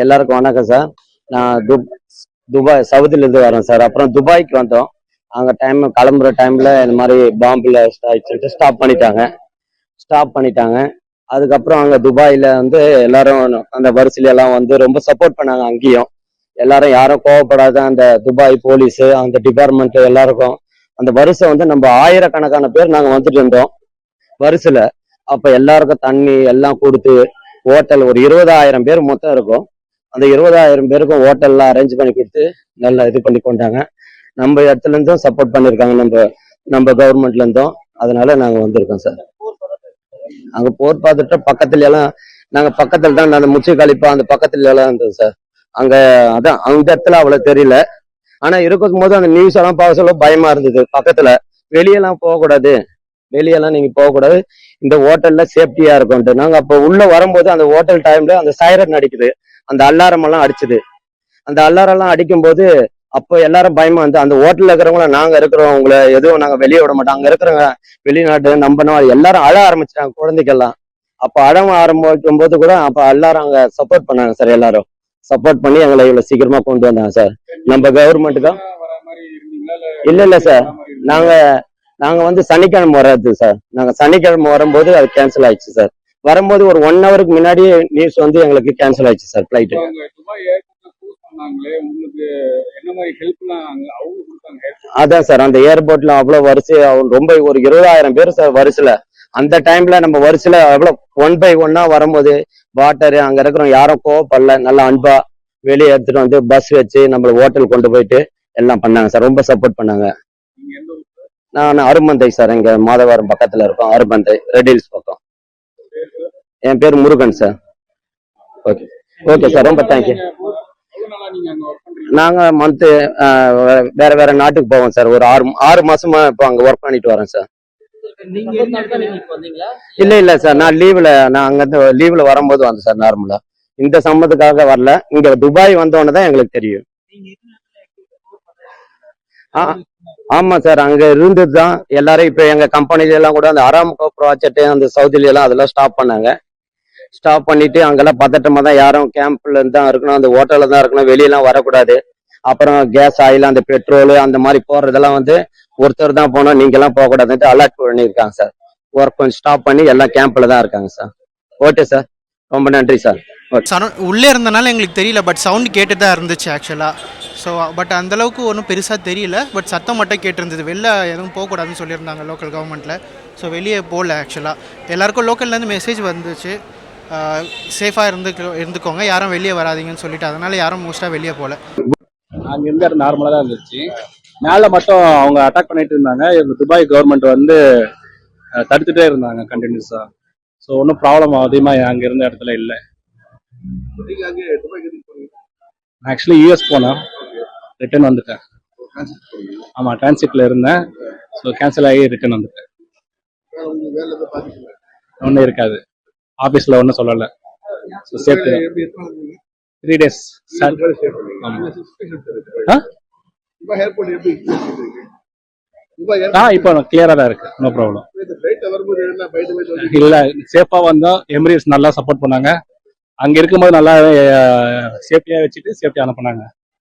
எல்லாருக்கும் வணக்கம் சார். நான் துபாய் சவுதியிலேருந்து வரேன் சார். அப்புறம் துபாய்க்கு வந்தோம். அங்கே கிளம்புற டைம்ல இந்த மாதிரி பாம்பில் ஸ்டாப் பண்ணிட்டாங்க. அதுக்கப்புறம் அங்கே துபாயில் வந்து எல்லாரும் அந்த வரிசையில எல்லாம் வந்து ரொம்ப சப்போர்ட் பண்ணாங்க. அங்கேயும் எல்லாரும் யாரும் கோவப்படாத அந்த துபாய் போலீஸு அந்த டிபார்ட்மெண்ட் எல்லாருக்கும் அந்த வரிசை வந்து நம்ம ஆயிரக்கணக்கான பேர் நாங்கள் வந்துட்டு இருந்தோம் வரிசையில. அப்போ எல்லாருக்கும் தண்ணி எல்லாம் கொடுத்து ஹோட்டல் ஒரு 20,000 பேர் மொத்தம் இருக்கும். அந்த 20,000 பேருக்கும் ஹோட்டல்லாம் அரேஞ்ச் பண்ணி கொடுத்து நல்லா இது பண்ணி கொண்டாங்க. நம்ம இடத்துல இருந்தும் சப்போர்ட் பண்ணியிருக்காங்க, நம்ம கவர்மெண்ட்ல இருந்தும். அதனால நாங்க வந்திருக்கோம் சார். அங்க போர் பார்த்துட்டு பக்கத்துல எல்லாம் நாங்க பக்கத்துல தான் அந்த முச்சி கழிப்பா அந்த பக்கத்துல எல்லாம் இருந்தது சார். அங்க அதான் அந்த இடத்துல அவ்வளவு தெரியல. ஆனா இருக்கும் போது அந்த நியூஸ் எல்லாம் பார்க்க சொல்ல பயமா இருந்தது. பக்கத்துல வெளியெல்லாம் போகக்கூடாது, வெளியெல்லாம் நீங்க போகக்கூடாது, இந்த ஹோட்டல்ல சேஃப்டியா இருக்கும்ட்டு. நாங்க அப்போ உள்ள வரும்போது அந்த ஹோட்டல் டைம்ல அந்த சைரன் அடிக்குது, அந்த அல்லாரம் எல்லாம் அடிச்சுது. அந்த அல்லாரம் எல்லாம் அடிக்கும் போது அப்போ எல்லாரும் பயமா வந்து அந்த ஹோட்டல்ல இருக்கிறவங்கள நாங்க இருக்கிறோம், உங்களை எதுவும் நாங்க வெளியே விட மாட்டோம், அங்க இருக்கிறவங்க வெளிநாட்டு நம்பணும் எல்லாரும் அழ ஆரம்பிச்சிட்டாங்க குழந்தைக்கெல்லாம். அப்ப அழ ஆரம்பிக்கும் போது கூட அப்ப எல்லாரும் அங்க சப்போர்ட் பண்ணாங்க சார். எல்லாரும் சப்போர்ட் பண்ணி எங்களை இவ்வளவு சீக்கிரமா கொண்டு வந்தாங்க சார். நம்ம கவர்மெண்ட்டுக்கு இல்ல சார். நாங்க வந்து சனிக்கிழமை வராது சார். நாங்க சனிக்கிழமை வரும்போது அது கேன்சல் ஆயிடுச்சு சார். வரும்போது ஒரு 1 ஹவருக்கு முன்னாடியே நியூஸ் வந்து எங்களுக்கு கேன்சல் ஆயிடுச்சு சார் ஃபிளைட்டு. அதான் சார் அந்த ஏர்போர்ட்ல அவ்வளவு வரிசை ரொம்ப ஒரு 20,000 பேர் சார் வரிசையில. அந்த டைம்ல நம்ம வரிசையில எவ்வளவு 1 by 1 வரும்போது வாட்டரு அங்க இருக்கிறோம் யாரும் கோவப்படல, நல்லா அன்பா வெளியே எடுத்துட்டு வந்து பஸ் வச்சு நம்மள ஹோட்டல் கொண்டு போயிட்டு எல்லாம் பண்ணாங்க சார். ரொம்ப சப்போர்ட் பண்ணாங்க. நான் அருமந்தை சார், இங்க மாதவரம் பக்கத்துல இருக்கோம். அருமந்தை ரெட் ஹில்ஸ் பக்கம். என் பேர் Murugan sir. Okay okay sir, ரொம்ப தேங்க்யூ. நாங்க மந்த் வேற நாட்டுக்கு போவோம் சார். ஒரு 6 மாசமா இப்போ அங்க ஒர்க் பண்ணிட்டு வரேன் சார். இல்ல சார், நான் அங்க லீவ்ல வரும்போது வந்தேன் சார். நார்மலா இந்த சம்பந்தத்துக்காக வரல. இங்க துபாய் வந்தோன்னு தான் எங்களுக்கு தெரியும். ஆமா சார், அங்க இருந்ததுதான் எல்லாரும். இப்ப எங்க கம்பெனில எல்லாம் கூட அந்த அராம்கோ ப்ராஜெக்ட் அந்த சவுதில எல்லாம் அதெல்லாம் ஸ்டாப் பண்ணாங்க. ஸ்டாப் பண்ணிட்டு அங்கெல்லாம் பதட்டமா தான் யாரும் கேம்ப்ல இருந்து தான் இருக்கணும், அந்த ஹோட்டல்ல தான் இருக்கணும், வெளியெல்லாம் வரக்கூடாது. அப்புறம் கேஸ் ஆயில் அந்த பெட்ரோல் அந்த மாதிரி போறதெல்லாம் வந்து ஒருத்தர் தான் போனோம், நீங்க எல்லாம் போக கூடாதுன்ட்டு அலர்ட் பண்ணியிருக்காங்க சார். ஒர்க் கொஞ்சம் ஸ்டாப் பண்ணி எல்லாம் கேம்ப்ல தான் இருக்காங்க சார். ஓகே சார், ரொம்ப நன்றி சார். உள்ளே இருந்தனால எங்களுக்கு தெரியல, பட் சவுண்ட் கேட்டு தான் இருந்துச்சு ஆக்சுவலாக. ஸோ பட் அந்தளவுக்கு ஒன்றும் பெருசாக தெரியல, பட் சத்தம் மட்டும் கேட்டிருந்தது. வெளில எதுவும் போகக்கூடாதுன்னு சொல்லியிருந்தாங்க லோக்கல் கவர்மெண்ட்டில். ஸோ வெளியே போகல ஆக்சுவலாக. எல்லாருக்கும் லோக்கல்லேருந்து மெசேஜ் வந்துச்சு, சேஃபாக இருந்துக்கோங்க, யாரும் வெளியே வராதிங்கன்னு சொல்லிட்டு. அதனால யாரும் மோஸ்ட்டாக வெளியே போகல. அங்கே இருந்த இடம் நார்மலாக தான் இருந்துச்சு. மேலே மட்டும் அவங்க அட்டாக் பண்ணிட்டு இருந்தாங்க. துபாய் கவர்மெண்ட் வந்து தடுத்துட்டே இருந்தாங்க கண்டினியூஸாக. ஸோ ஒன்றும் ப்ராப்ளம் அதிகமாக அங்கே இருந்த இடத்துல இல்லை. ஆக்சுவலி யூஎஸ் போனேன், ரிட்டர்ன் வந்துட்டேன். ஆமாம், டிரான்சிட்ல இருந்தேன். ஸோ கேன்சல் ஆகி ரிட்டர்ன் வந்துட்டேன். ஒன்றும் இருக்காது, ஆஃபீஸில் ஒன்றும் சொல்லலை. So safety 3 days. இப்போ கிளியரா தான் இருக்கு, நோ ப்ராப்ளம். இல்ல சேஃபா வந்தோம். எமிரேட்ஸ் நல்லா சப்போர்ட் பண்ணாங்க. அங்க இருக்கும்போது நல்லா சேஃப்டியா வச்சுட்டு சேஃப்டியா அனுப்புனாங்க.